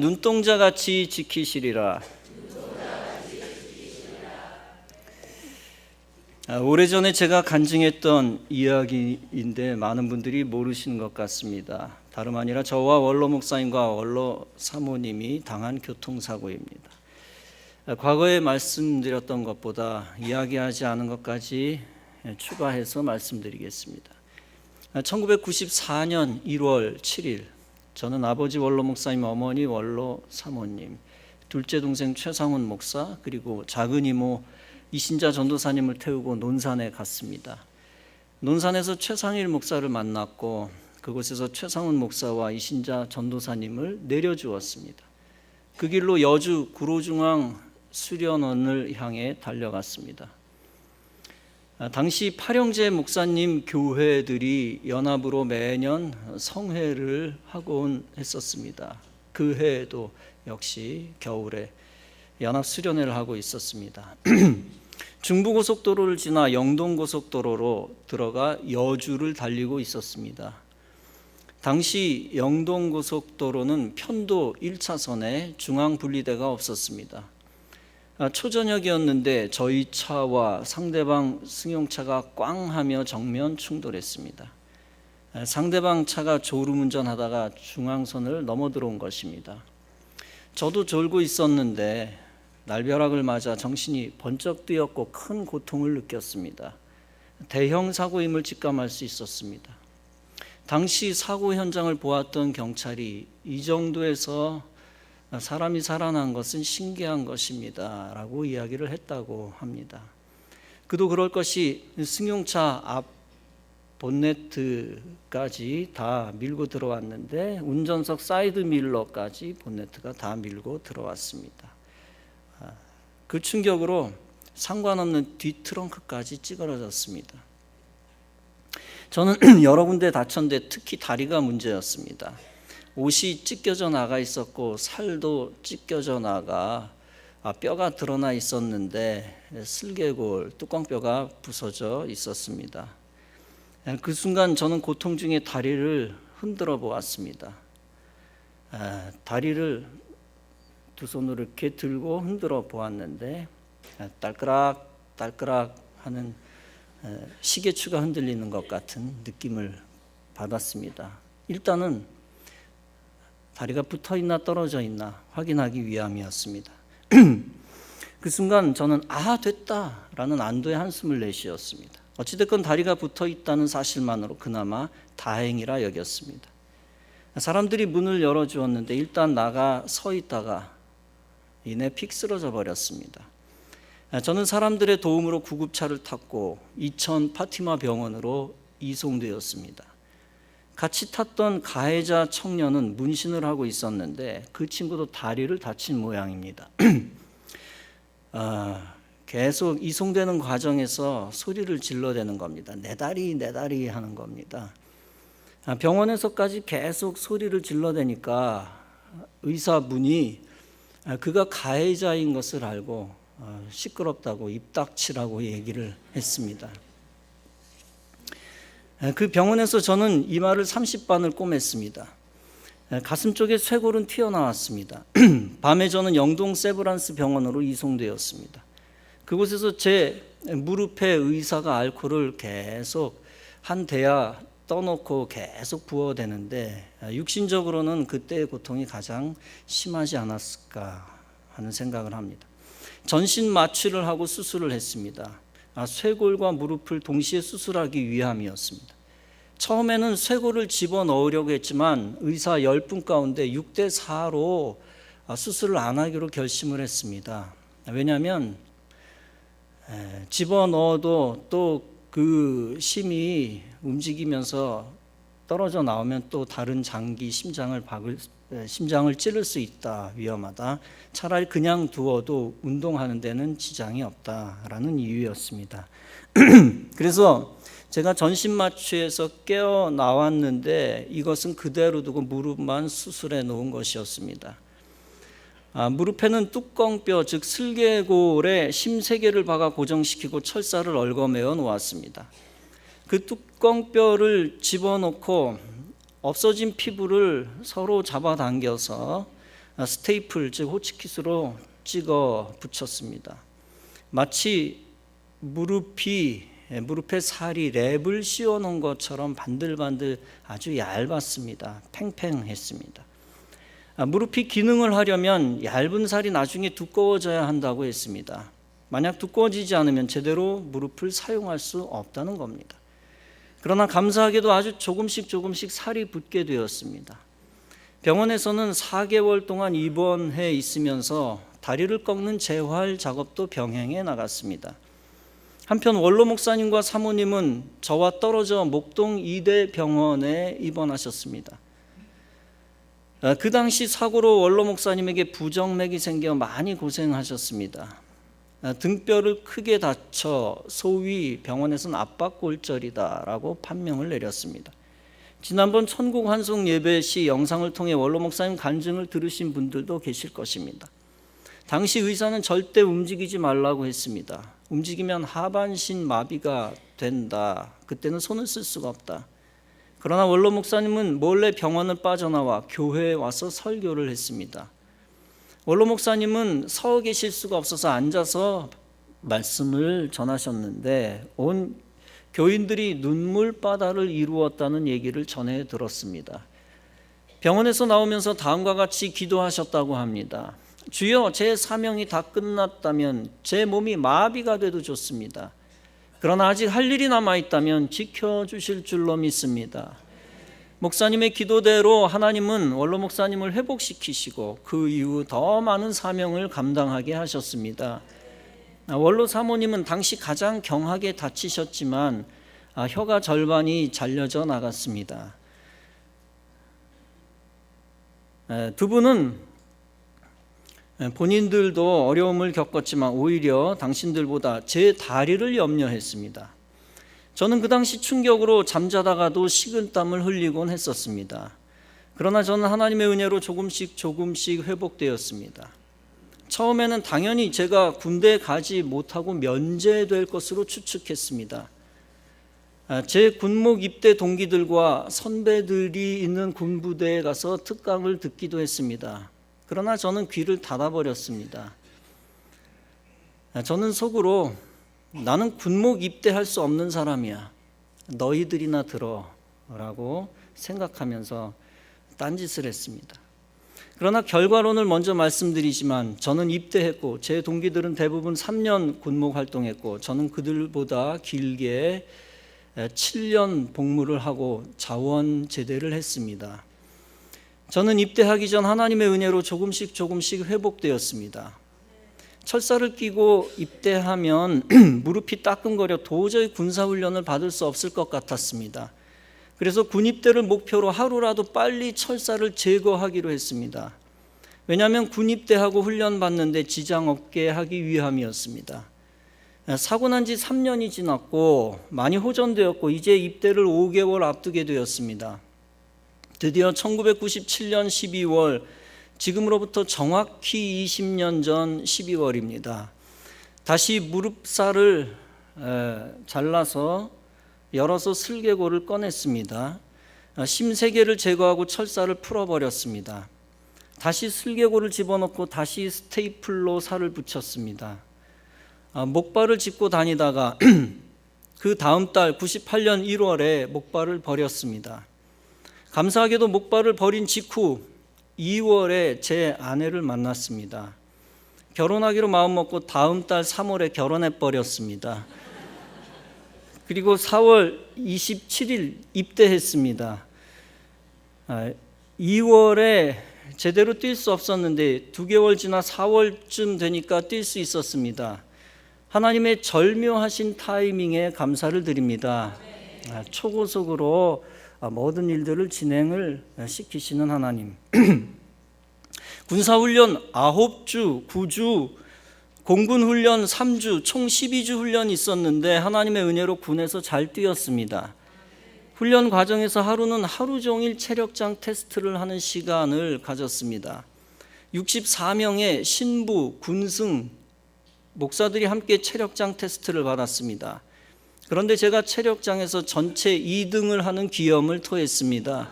눈동자같이 지키시리라. 오래전에 제가 간증했던 이야기인데 많은 분들이 모르시는 것 같습니다. 다름 아니라 저와 원로 목사님과 원로 사모님이 당한 교통사고입니다. 과거에 말씀드렸던 것보다 이야기하지 않은 것까지 추가해서 말씀드리겠습니다. 1994년 1월 7일 저는 아버지 원로 목사님, 어머니 원로 사모님, 둘째 동생 최상훈 목사, 그리고 작은 이모 이신자 전도사님을 태우고 논산에 갔습니다. 논산에서 최상일 목사를 만났고 그곳에서 최상훈 목사와 이신자 전도사님을 내려주었습니다. 그 길로 여주 구로중앙 수련원을 향해 달려갔습니다. 당시 파령제 목사님 교회들이 연합으로 매년 성회를 하곤 했었습니다. 그 해에도 역시 겨울에 연합 수련회를 하고 있었습니다. 중부고속도로를 지나 영동고속도로로 들어가 여주를 달리고 있었습니다. 당시 영동고속도로는 편도 1차선에 중앙분리대가 없었습니다. 초저녁이었는데 저희 차와 상대방 승용차가 꽝 하며 정면 충돌했습니다. 상대방 차가 졸음운전하다가 중앙선을 넘어 들어온 것입니다. 저도 졸고 있었는데 날벼락을 맞아 정신이 번쩍 뜨였고 큰 고통을 느꼈습니다. 대형 사고임을 직감할 수 있었습니다. 당시 사고 현장을 보았던 경찰이 이 정도에서 사람이 살아난 것은 신기한 것입니다 라고 이야기를 했다고 합니다. 그도 그럴 것이 승용차 앞 본네트까지 다 밀고 들어왔는데 운전석 사이드 밀러까지 본네트가 다 밀고 들어왔습니다. 그 충격으로 상관없는 뒤 트렁크까지 찌그러졌습니다. 저는 여러 군데 다쳤는데 특히 다리가 문제였습니다. 옷이 찢겨져 나가 있었고 살도 찢겨져 나가 뼈가 드러나 있었는데 슬개골, 뚜껑뼈가 부서져 있었습니다. 그 순간 저는 고통 중에 다리를 흔들어 보았습니다. 다리를 두 손으로 이렇게 들고 흔들어 보았는데 딸그락 딸그락 하는 시계추가 흔들리는 것 같은 느낌을 받았습니다. 일단은 다리가 붙어 있나 떨어져 있나 확인하기 위함이었습니다. 그 순간 저는 됐다라는 안도의 한숨을 내쉬었습니다. 어찌됐건 다리가 붙어 있다는 사실만으로 그나마 다행이라 여겼습니다. 사람들이 문을 열어주었는데 일단 나가 서 있다가 이내 픽 쓰러져 버렸습니다. 저는 사람들의 도움으로 구급차를 탔고 이천 파티마 병원으로 이송되었습니다. 같이 탔던 가해자 청년은 문신을 하고 있었는데 그 친구도 다리를 다친 모양입니다. 계속 이송되는 과정에서 소리를 질러대는 겁니다. 내 다리 하는 겁니다. 병원에서까지 계속 소리를 질러대니까 의사분이 그가 가해자인 것을 알고 시끄럽다고 입 닥치라고 얘기를 했습니다. 그 병원에서 저는 이마를 30반을 꼬맸습니다. 가슴 쪽에 쇄골은 튀어나왔습니다. 밤에 저는 영동 세브란스 병원으로 이송되었습니다. 그곳에서 제 무릎에 의사가 알코올을 계속 한 대야 떠놓고 계속 부어대는데 육신적으로는 그때의 고통이 가장 심하지 않았을까 하는 생각을 합니다. 전신 마취를 하고 수술을 했습니다. 쇄골과 무릎을 동시에 수술하기 위함이었습니다. 처음에는 쇄골을 집어넣으려고 했지만 의사 10분 가운데 6대4로 수술을 안 하기로 결심을 했습니다. 왜냐하면 집어넣어도 또 그 심이 움직이면서 떨어져 나오면 또 다른 장기, 심장을 찌를 수 있다, 위험하다. 차라리 그냥 두어도 운동하는 데는 지장이 없다라는 이유였습니다. 그래서 제가 전신 마취에서 깨어 나왔는데 이것은 그대로 두고 무릎만 수술해 놓은 것이었습니다. 무릎에는 뚜껑뼈, 즉 슬개골에 심 3개를 박아 고정시키고 철사를 얽어매어 놓았습니다. 그 뚜껑뼈를 집어넣고 없어진 피부를 서로 잡아당겨서 스테이플 즉 호치킷으로 찍어 붙였습니다. 마치 무릎에 살이 랩을 씌워 놓은 것처럼 반들반들 아주 얇았습니다. 팽팽했습니다. 무릎이 기능을 하려면 얇은 살이 나중에 두꺼워져야 한다고 했습니다. 만약 두꺼워지지 않으면 제대로 무릎을 사용할 수 없다는 겁니다. 그러나 감사하게도 아주 조금씩 살이 붙게 되었습니다. 병원에서는 4개월 동안 입원해 있으면서 다리를 꺾는 재활 작업도 병행해 나갔습니다. 한편 원로 목사님과 사모님은 저와 떨어져 목동 이대병원에 입원하셨습니다. 그 당시 사고로 원로 목사님에게 부정맥이 생겨 많이 고생하셨습니다. 등뼈를 크게 다쳐 소위 병원에서는 압박골절이다라고 판명을 내렸습니다. 지난번 천국 환송 예배 시 영상을 통해 원로 목사님 간증을 들으신 분들도 계실 것입니다. 당시 의사는 절대 움직이지 말라고 했습니다. 움직이면 하반신 마비가 된다. 그때는 손을 쓸 수가 없다. 그러나 원로 목사님은 몰래 병원을 빠져나와 교회에 와서 설교를 했습니다. 원로 목사님은 서 계실 수가 없어서 앉아서 말씀을 전하셨는데 온 교인들이 눈물바다를 이루었다는 얘기를 전해 들었습니다. 병원에서 나오면서 다음과 같이 기도하셨다고 합니다. 주여, 제 사명이 다 끝났다면 제 몸이 마비가 돼도 좋습니다. 그러나 아직 할 일이 남아있다면 지켜주실 줄로 믿습니다. 목사님의 기도대로 하나님은 원로 목사님을 회복시키시고 그 이후 더 많은 사명을 감당하게 하셨습니다. 원로 사모님은 당시 가장 경하게 다치셨지만 혀가 절반이 잘려져 나갔습니다. 두 분은 본인들도 어려움을 겪었지만 오히려 당신들보다 제 다리를 염려했습니다. 저는 그 당시 충격으로 잠자다가도 식은땀을 흘리곤 했었습니다. 그러나 저는 하나님의 은혜로 조금씩 회복되었습니다. 처음에는 당연히 제가 군대에 가지 못하고 면제될 것으로 추측했습니다. 제 군목 입대 동기들과 선배들이 있는 군부대에 가서 특강을 듣기도 했습니다. 그러나 저는 귀를 닫아버렸습니다. 저는 속으로 나는 군목 입대할 수 없는 사람이야. 너희들이나 들어라고 생각하면서 딴짓을 했습니다. 그러나 결과론을 먼저 말씀드리지만 저는 입대했고 제 동기들은 대부분 3년 군목 활동했고 저는 그들보다 길게 7년 복무를 하고 자원 제대를 했습니다. 저는 입대하기 전 하나님의 은혜로 조금씩 회복되었습니다. 철사를 끼고 입대하면 무릎이 따끔거려 도저히 군사훈련을 받을 수 없을 것 같았습니다. 그래서 군입대를 목표로 하루라도 빨리 철사를 제거하기로 했습니다. 왜냐하면 군입대하고 훈련 받는데 지장 없게 하기 위함이었습니다. 사고 난 지 3년이 지났고 많이 호전되었고 이제 입대를 5개월 앞두게 되었습니다. 드디어 1997년 12월 지금으로부터 정확히 20년 전 12월입니다. 다시 무릎살을 잘라서 열어서 슬개골을 꺼냈습니다. 심 3개를 제거하고 철사를 풀어버렸습니다. 다시 슬개골을 집어넣고 다시 스테이플로 살을 붙였습니다. 목발을 짚고 다니다가 그 다음 달 98년 1월에 목발을 버렸습니다. 감사하게도 목발을 버린 직후 2월에 제 아내를 만났습니다. 결혼하기로 마음먹고 다음 달 3월에 결혼해버렸습니다. 그리고 4월 27일 입대했습니다. 2월에 제대로 뛸 수 없었는데 2개월 지나 4월쯤 되니까 뛸 수 있었습니다. 하나님의 절묘하신 타이밍에 감사를 드립니다. 초고속으로 모든 일들을 진행을 시키시는 하나님. 군사훈련 9주, 9주, 공군훈련 3주, 총 12주 훈련이 있었는데 하나님의 은혜로 군에서 잘 뛰었습니다. 훈련 과정에서 하루는 하루 종일 체력장 테스트를 하는 시간을 가졌습니다. 64명의 신부, 군승, 목사들이 함께 체력장 테스트를 받았습니다. 그런데 제가 체력장에서 전체 2등을 하는 기염을 토했습니다.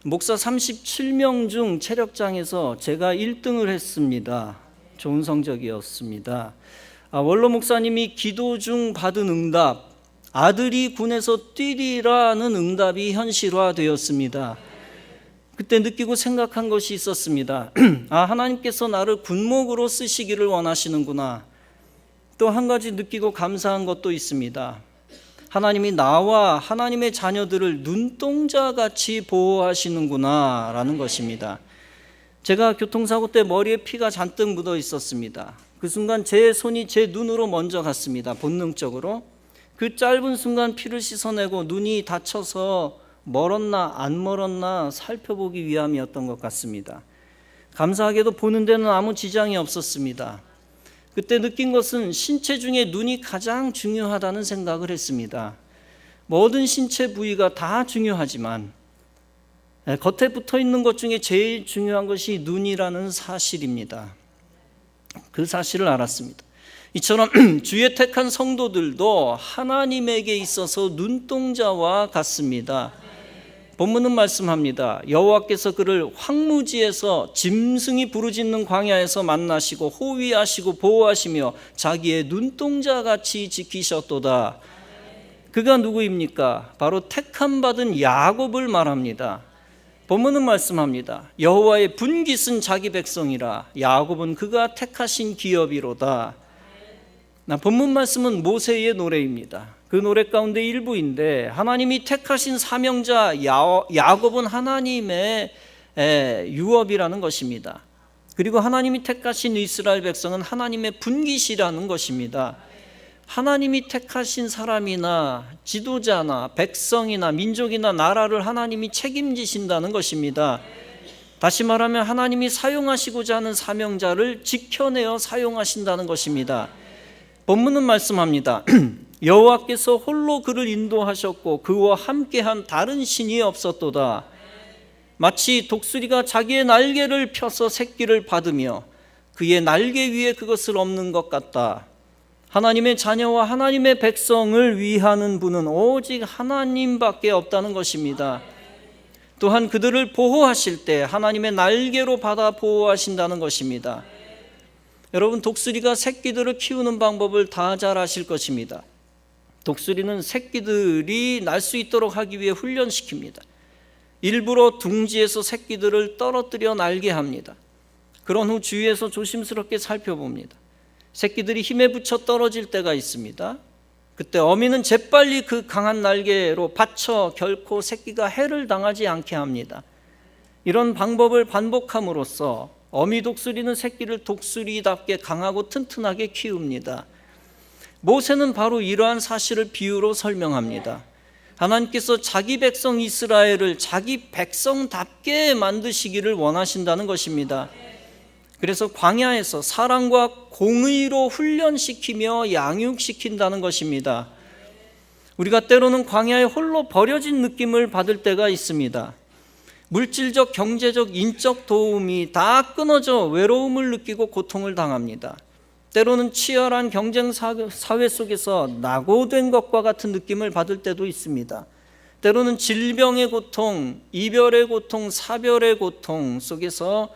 목사 37명 중 체력장에서 제가 1등을 했습니다. 좋은 성적이었습니다. 원로 목사님이 기도 중 받은 응답, 아들이 군에서 뛰리라는 응답이 현실화되었습니다. 그때 느끼고 생각한 것이 있었습니다. 하나님께서 나를 군목으로 쓰시기를 원하시는구나. 또 한 가지 느끼고 감사한 것도 있습니다. 하나님이 나와 하나님의 자녀들을 눈동자같이 보호하시는구나 라는 것입니다. 제가 교통사고 때 머리에 피가 잔뜩 묻어 있었습니다. 그 순간 제 손이 제 눈으로 먼저 갔습니다. 본능적으로. 그 짧은 순간 피를 씻어내고 눈이 다쳐서 멀었나 안 멀었나 살펴보기 위함이었던 것 같습니다. 감사하게도 보는 데는 아무 지장이 없었습니다. 그때 느낀 것은 신체 중에 눈이 가장 중요하다는 생각을 했습니다. 모든 신체 부위가 다 중요하지만 겉에 붙어 있는 것 중에 제일 중요한 것이 눈이라는 사실입니다. 그 사실을 알았습니다. 이처럼 주의 택한 성도들도 하나님에게 있어서 눈동자와 같습니다. 본문은 말씀합니다. 여호와께서 그를 황무지에서 짐승이 부르짖는 광야에서 만나시고 호위하시고 보호하시며 자기의 눈동자같이 지키셨도다. 그가 누구입니까? 바로 택함 받은 야곱을 말합니다. 본문은 말씀합니다. 여호와의 분깃은 자기 백성이라 야곱은 그가 택하신 기업이로다. 본문 말씀은 모세의 노래입니다. 그 노래 가운데 일부인데 하나님이 택하신 사명자 야곱은 하나님의 유업이라는 것입니다. 그리고 하나님이 택하신 이스라엘 백성은 하나님의 분깃이라는 것입니다. 하나님이 택하신 사람이나 지도자나 백성이나 민족이나 나라를 하나님이 책임지신다는 것입니다. 다시 말하면 하나님이 사용하시고자 하는 사명자를 지켜내어 사용하신다는 것입니다. 본문은 말씀합니다. 여호와께서 홀로 그를 인도하셨고 그와 함께한 다른 신이 없었도다. 마치 독수리가 자기의 날개를 펴서 새끼를 받으며 그의 날개 위에 그것을 엎는 것 같다. 하나님의 자녀와 하나님의 백성을 위하는 분은 오직 하나님밖에 없다는 것입니다. 또한 그들을 보호하실 때 하나님의 날개로 받아 보호하신다는 것입니다. 여러분, 독수리가 새끼들을 키우는 방법을 다 잘 아실 것입니다. 독수리는 새끼들이 날 수 있도록 하기 위해 훈련시킵니다. 일부러 둥지에서 새끼들을 떨어뜨려 날게 합니다. 그런 후 주위에서 조심스럽게 살펴봅니다. 새끼들이 힘에 부쳐 떨어질 때가 있습니다. 그때 어미는 재빨리 그 강한 날개로 받쳐 결코 새끼가 해를 당하지 않게 합니다. 이런 방법을 반복함으로써 어미 독수리는 새끼를 독수리답게 강하고 튼튼하게 키웁니다. 모세는 바로 이러한 사실을 비유로 설명합니다. 하나님께서 자기 백성 이스라엘을 자기 백성답게 만드시기를 원하신다는 것입니다. 그래서 광야에서 사랑과 공의로 훈련시키며 양육시킨다는 것입니다. 우리가 때로는 광야에 홀로 버려진 느낌을 받을 때가 있습니다. 물질적, 경제적, 인적 도움이 다 끊어져 외로움을 느끼고 고통을 당합니다. 때로는 치열한 경쟁 사회 속에서 낙오된 것과 같은 느낌을 받을 때도 있습니다. 때로는 질병의 고통, 이별의 고통, 사별의 고통 속에서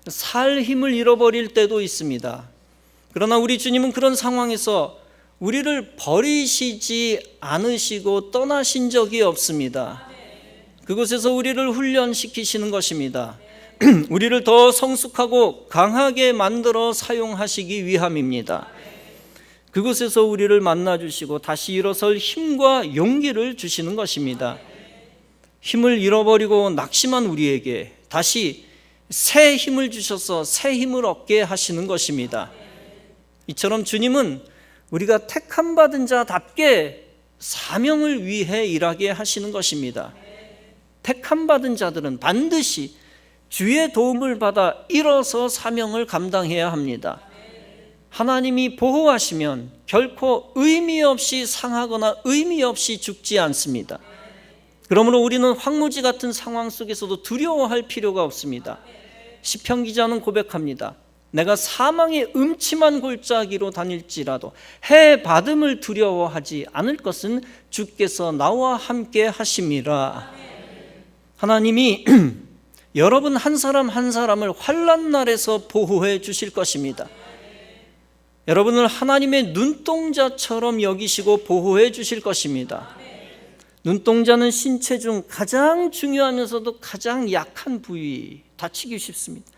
살 힘을 잃어버릴 때도 있습니다. 그러나 우리 주님은 그런 상황에서 우리를 버리시지 않으시고 떠나신 적이 없습니다. 그곳에서 우리를 훈련시키시는 것입니다. 우리를 더 성숙하고 강하게 만들어 사용하시기 위함입니다. 그곳에서 우리를 만나주시고 다시 일어설 힘과 용기를 주시는 것입니다. 힘을 잃어버리고 낙심한 우리에게 다시 새 힘을 주셔서 새 힘을 얻게 하시는 것입니다. 이처럼 주님은 우리가 택함 받은 자답게 사명을 위해 일하게 하시는 것입니다. 택함 받은 자들은 반드시 주의 도움을 받아 일어서 사명을 감당해야 합니다. 하나님이 보호하시면 결코 의미 없이 상하거나 의미 없이 죽지 않습니다. 그러므로 우리는 황무지 같은 상황 속에서도 두려워할 필요가 없습니다. 시편 기자는 고백합니다. 내가 사망의 음침한 골짜기로 다닐지라도 해 받음을 두려워하지 않을 것은 주께서 나와 함께 하심이라. 하나님이 여러분 한 사람 한 사람을 환난 날에서 보호해 주실 것입니다. 여러분을 하나님의 눈동자처럼 여기시고 보호해 주실 것입니다. 눈동자는 신체 중 가장 중요하면서도 가장 약한 부위, 다치기 쉽습니다.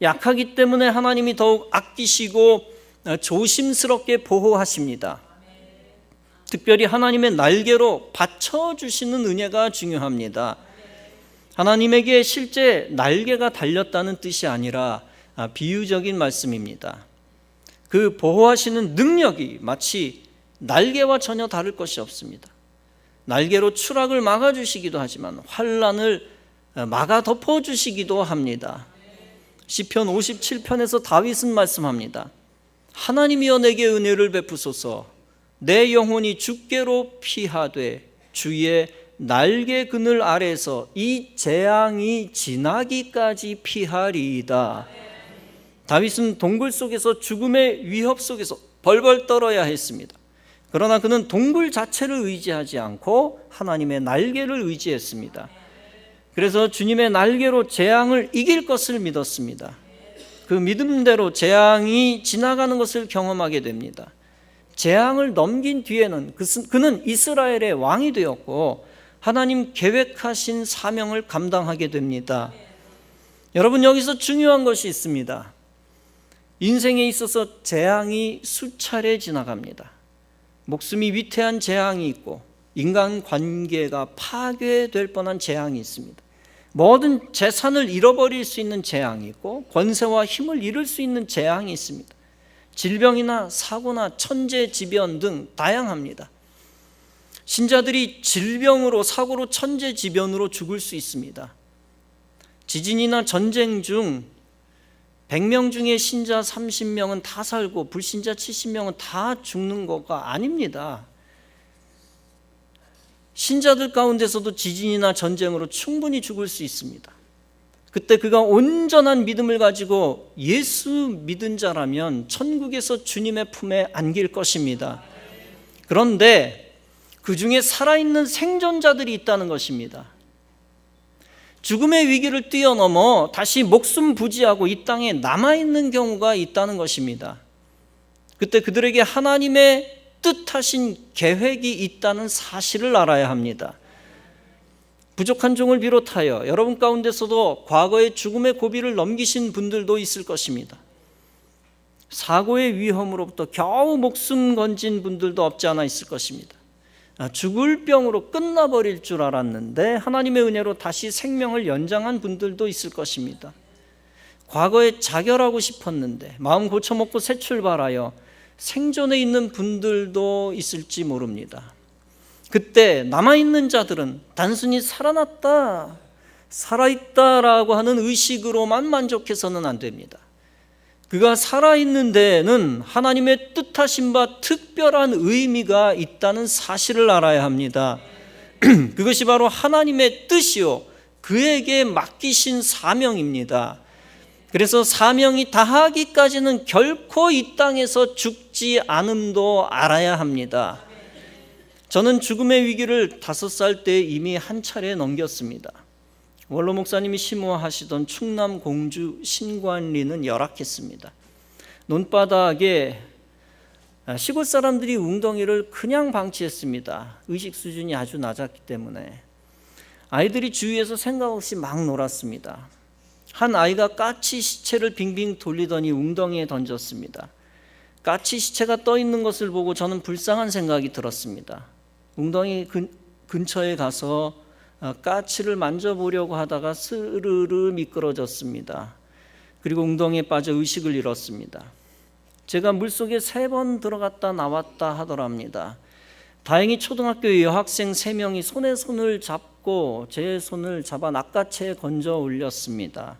약하기 때문에 하나님이 더욱 아끼시고 조심스럽게 보호하십니다. 특별히 하나님의 날개로 받쳐주시는 은혜가 중요합니다. 하나님에게 실제 날개가 달렸다는 뜻이 아니라 비유적인 말씀입니다. 그 보호하시는 능력이 마치 날개와 전혀 다를 것이 없습니다. 날개로 추락을 막아주시기도 하지만 환난을 막아 덮어주시기도 합니다. 시편 57편에서 다윗은 말씀합니다. 하나님이여 내게 은혜를 베푸소서. 내 영혼이 주께로 피하되 주의 날개 그늘 아래서 이 재앙이 지나기까지 피하리이다. 다윗은 동굴 속에서 죽음의 위협 속에서 벌벌 떨어야 했습니다. 그러나 그는 동굴 자체를 의지하지 않고 하나님의 날개를 의지했습니다. 그래서 주님의 날개로 재앙을 이길 것을 믿었습니다. 그 믿음대로 재앙이 지나가는 것을 경험하게 됩니다. 재앙을 넘긴 뒤에는 그는 이스라엘의 왕이 되었고 하나님 계획하신 사명을 감당하게 됩니다. 여러분, 여기서 중요한 것이 있습니다. 인생에 있어서 재앙이 수차례 지나갑니다. 목숨이 위태한 재앙이 있고 인간관계가 파괴될 뻔한 재앙이 있습니다. 모든 재산을 잃어버릴 수 있는 재앙이 있고 권세와 힘을 잃을 수 있는 재앙이 있습니다. 질병이나 사고나 천재지변 등 다양합니다. 신자들이 질병으로, 사고로, 천재지변으로 죽을 수 있습니다. 지진이나 전쟁 중 100명 중에 신자 30명은 다 살고 불신자 70명은 다 죽는 거가 아닙니다. 신자들 가운데서도 지진이나 전쟁으로 충분히 죽을 수 있습니다. 그때 그가 온전한 믿음을 가지고 예수 믿은 자라면 천국에서 주님의 품에 안길 것입니다. 그런데 그 중에 살아있는 생존자들이 있다는 것입니다. 죽음의 위기를 뛰어넘어 다시 목숨 부지하고 이 땅에 남아있는 경우가 있다는 것입니다. 그때 그들에게 하나님의 뜻하신 계획이 있다는 사실을 알아야 합니다. 부족한 종을 비롯하여 여러분 가운데서도 과거의 죽음의 고비를 넘기신 분들도 있을 것입니다. 사고의 위험으로부터 겨우 목숨 건진 분들도 없지 않아 있을 것입니다. 죽을 병으로 끝나버릴 줄 알았는데 하나님의 은혜로 다시 생명을 연장한 분들도 있을 것입니다. 과거에 자결하고 싶었는데 마음 고쳐먹고 새 출발하여 생존해 있는 분들도 있을지 모릅니다. 그때 남아있는 자들은 단순히 살아났다, 살아있다라고 하는 의식으로만 만족해서는 안 됩니다. 그가 살아있는 데에는 하나님의 뜻하신 바 특별한 의미가 있다는 사실을 알아야 합니다. 그것이 바로 하나님의 뜻이요, 그에게 맡기신 사명입니다. 그래서 사명이 다하기까지는 결코 이 땅에서 죽지 않음도 알아야 합니다. 저는 죽음의 위기를 5살 때 이미 한 차례 넘겼습니다. 원로 목사님이 심호하시던 충남 공주 신관리는 열악했습니다. 논바닥에 시골 사람들이 웅덩이를 그냥 방치했습니다. 의식 수준이 아주 낮았기 때문에 아이들이 주위에서 생각 없이 막 놀았습니다. 한 아이가 까치 시체를 빙빙 돌리더니 웅덩이에 던졌습니다. 까치 시체가 떠 있는 것을 보고 저는 불쌍한 생각이 들었습니다. 웅덩이 근처에 가서 까치를 만져보려고 하다가 스르르 미끄러졌습니다. 그리고 웅덩이에 빠져 의식을 잃었습니다. 제가 물속에 3번 들어갔다 나왔다 하더랍니다. 다행히 초등학교 여학생 3명이 손에 손을 잡고 제 손을 잡아 낚아채에 건져 올렸습니다.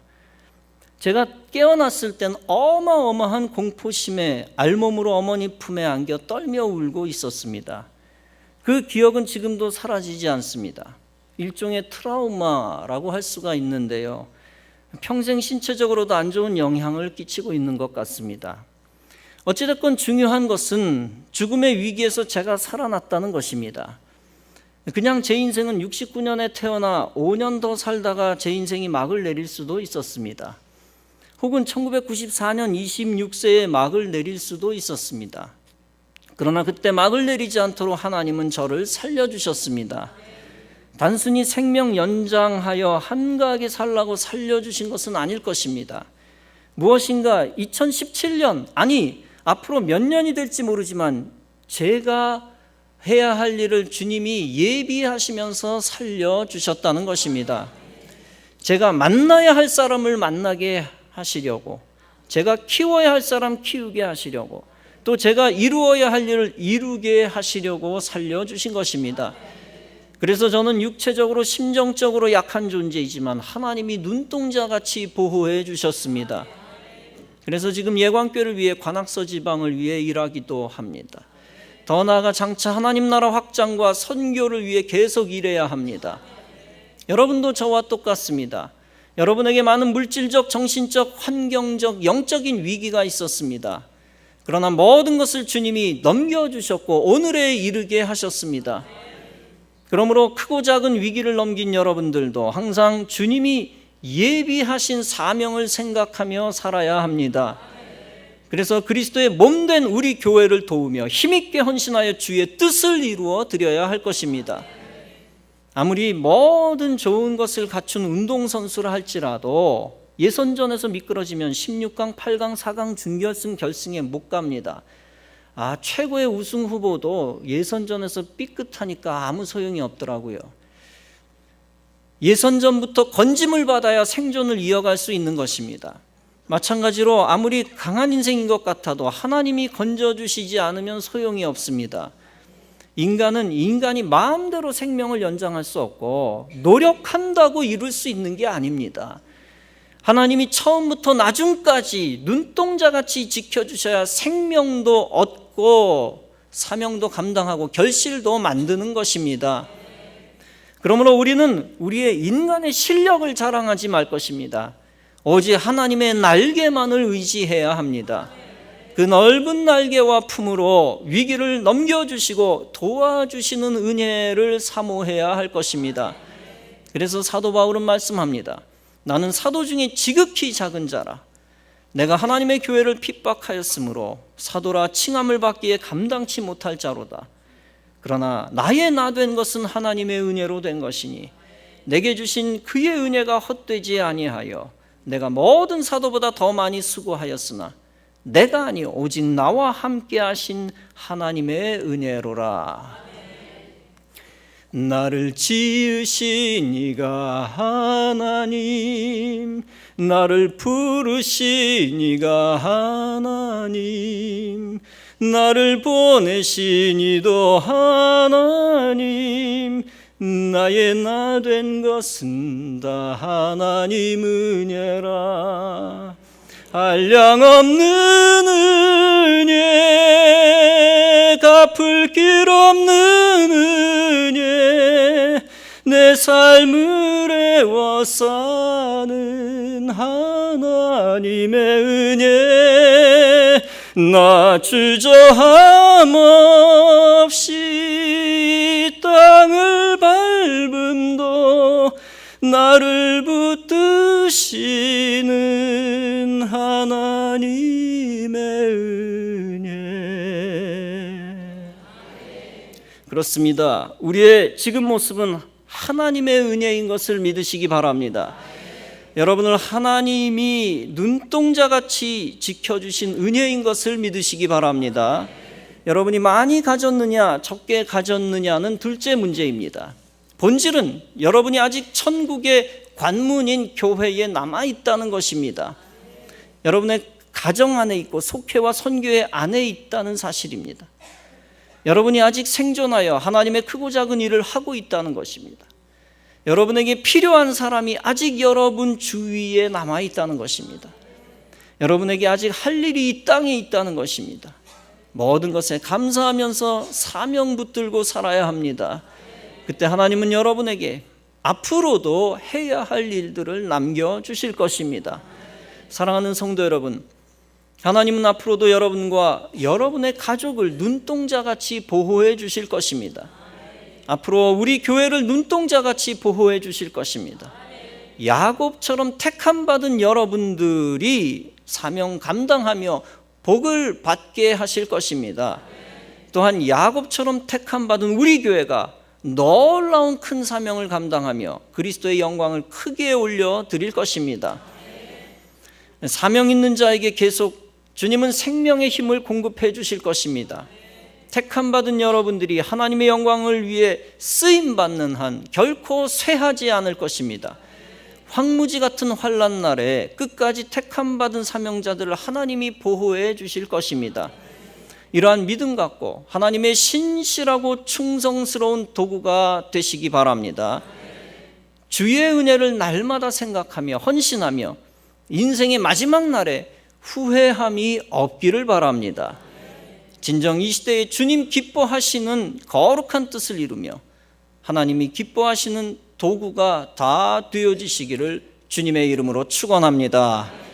제가 깨어났을 땐 어마어마한 공포심에 알몸으로 어머니 품에 안겨 떨며 울고 있었습니다. 그 기억은 지금도 사라지지 않습니다. 일종의 트라우마라고 할 수가 있는데요, 평생 신체적으로도 안 좋은 영향을 끼치고 있는 것 같습니다. 어찌됐건 중요한 것은 죽음의 위기에서 제가 살아났다는 것입니다. 그냥 제 인생은 69년에 태어나 5년 더 살다가 제 인생이 막을 내릴 수도 있었습니다. 혹은 1994년 26세에 막을 내릴 수도 있었습니다. 그러나 그때 막을 내리지 않도록 하나님은 저를 살려주셨습니다. 단순히 생명 연장하여 한가하게 살라고 살려주신 것은 아닐 것입니다. 무엇인가 2017년, 아니 앞으로 몇 년이 될지 모르지만 제가 해야 할 일을 주님이 예비하시면서 살려주셨다는 것입니다. 제가 만나야 할 사람을 만나게 하시려고, 제가 키워야 할 사람 키우게 하시려고, 또 제가 이루어야 할 일을 이루게 하시려고 살려주신 것입니다. 그래서 저는 육체적으로 심정적으로 약한 존재이지만 하나님이 눈동자같이 보호해 주셨습니다. 그래서 지금 예관교회를 위해 관악서 지방을 위해 일하기도 합니다. 더 나아가 장차 하나님 나라 확장과 선교를 위해 계속 일해야 합니다. 여러분도 저와 똑같습니다. 여러분에게 많은 물질적, 정신적, 환경적, 영적인 위기가 있었습니다. 그러나 모든 것을 주님이 넘겨주셨고 오늘에 이르게 하셨습니다. 그러므로 크고 작은 위기를 넘긴 여러분들도 항상 주님이 예비하신 사명을 생각하며 살아야 합니다. 그래서 그리스도의 몸된 우리 교회를 도우며 힘있게 헌신하여 주의 뜻을 이루어 드려야 할 것입니다. 아무리 모든 좋은 것을 갖춘 운동선수라 할지라도 예선전에서 미끄러지면 16강, 8강, 4강, 준결승, 결승에 못 갑니다. 최고의 우승 후보도 예선전에서 삐끗하니까 아무 소용이 없더라고요. 예선전부터 건짐을 받아야 생존을 이어갈 수 있는 것입니다. 마찬가지로 아무리 강한 인생인 것 같아도 하나님이 건져주시지 않으면 소용이 없습니다. 인간은 인간이 마음대로 생명을 연장할 수 없고 노력한다고 이룰 수 있는 게 아닙니다. 하나님이 처음부터 나중까지 눈동자같이 지켜주셔야 생명도 얻고 사명도 감당하고 결실도 만드는 것입니다. 그러므로 우리는 우리의 인간의 실력을 자랑하지 말 것입니다. 오직 하나님의 날개만을 의지해야 합니다. 그 넓은 날개와 품으로 위기를 넘겨주시고 도와주시는 은혜를 사모해야 할 것입니다. 그래서 사도 바울은 말씀합니다. 나는 사도 중에 지극히 작은 자라. 내가 하나님의 교회를 핍박하였으므로 사도라 칭함을 받기에 감당치 못할 자로다. 그러나 나의 나 된 것은 하나님의 은혜로 된 것이니 내게 주신 그의 은혜가 헛되지 아니하여 내가 모든 사도보다 더 많이 수고하였으나 내가 아니 오직 나와 함께 하신 하나님의 은혜로라. 나를 지으신 이가 하나님, 나를 부르신 이가 하나님, 나를 보내신 이도 하나님, 나의 나 된 것은 다 하나님 은혜라. 한량없는 은혜, 갚을 길 없는 은혜, 내 삶을 애워싸는 하나님의 은혜, 나 주저함 없이 땅을 밟음도 나를 붙드시는 하나님의 은혜. 그렇습니다. 우리의 지금 모습은 하나님의 은혜인 것을 믿으시기 바랍니다. 여러분을 하나님이 눈동자같이 지켜주신 은혜인 것을 믿으시기 바랍니다. 여러분이 많이 가졌느냐 적게 가졌느냐는 둘째 문제입니다. 본질은 여러분이 아직 천국의 관문인 교회에 남아있다는 것입니다. 여러분의 가정 안에 있고 속회와 선교회 안에 있다는 사실입니다. 여러분이 아직 생존하여 하나님의 크고 작은 일을 하고 있다는 것입니다. 여러분에게 필요한 사람이 아직 여러분 주위에 남아있다는 것입니다. 여러분에게 아직 할 일이 이 땅에 있다는 것입니다. 모든 것에 감사하면서 사명 붙들고 살아야 합니다. 그때 하나님은 여러분에게 앞으로도 해야 할 일들을 남겨주실 것입니다. 사랑하는 성도 여러분, 하나님은 앞으로도 여러분과 여러분의 가족을 눈동자같이 보호해 주실 것입니다. 앞으로 우리 교회를 눈동자같이 보호해 주실 것입니다. 야곱처럼 택함 받은 여러분들이 사명 감당하며 복을 받게 하실 것입니다. 또한 야곱처럼 택함 받은 우리 교회가 놀라운 큰 사명을 감당하며 그리스도의 영광을 크게 올려 드릴 것입니다. 사명 있는 자에게 계속 주님은 생명의 힘을 공급해 주실 것입니다. 택함 받은 여러분들이 하나님의 영광을 위해 쓰임 받는 한 결코 쇠하지 않을 것입니다. 황무지 같은 환난 날에 끝까지 택함 받은 사명자들을 하나님이 보호해 주실 것입니다. 이러한 믿음 갖고 하나님의 신실하고 충성스러운 도구가 되시기 바랍니다. 주의 은혜를 날마다 생각하며 헌신하며 인생의 마지막 날에 후회함이 없기를 바랍니다. 진정 이 시대에 주님 기뻐하시는 거룩한 뜻을 이루며 하나님이 기뻐하시는 도구가 다 되어지시기를 주님의 이름으로 축원합니다.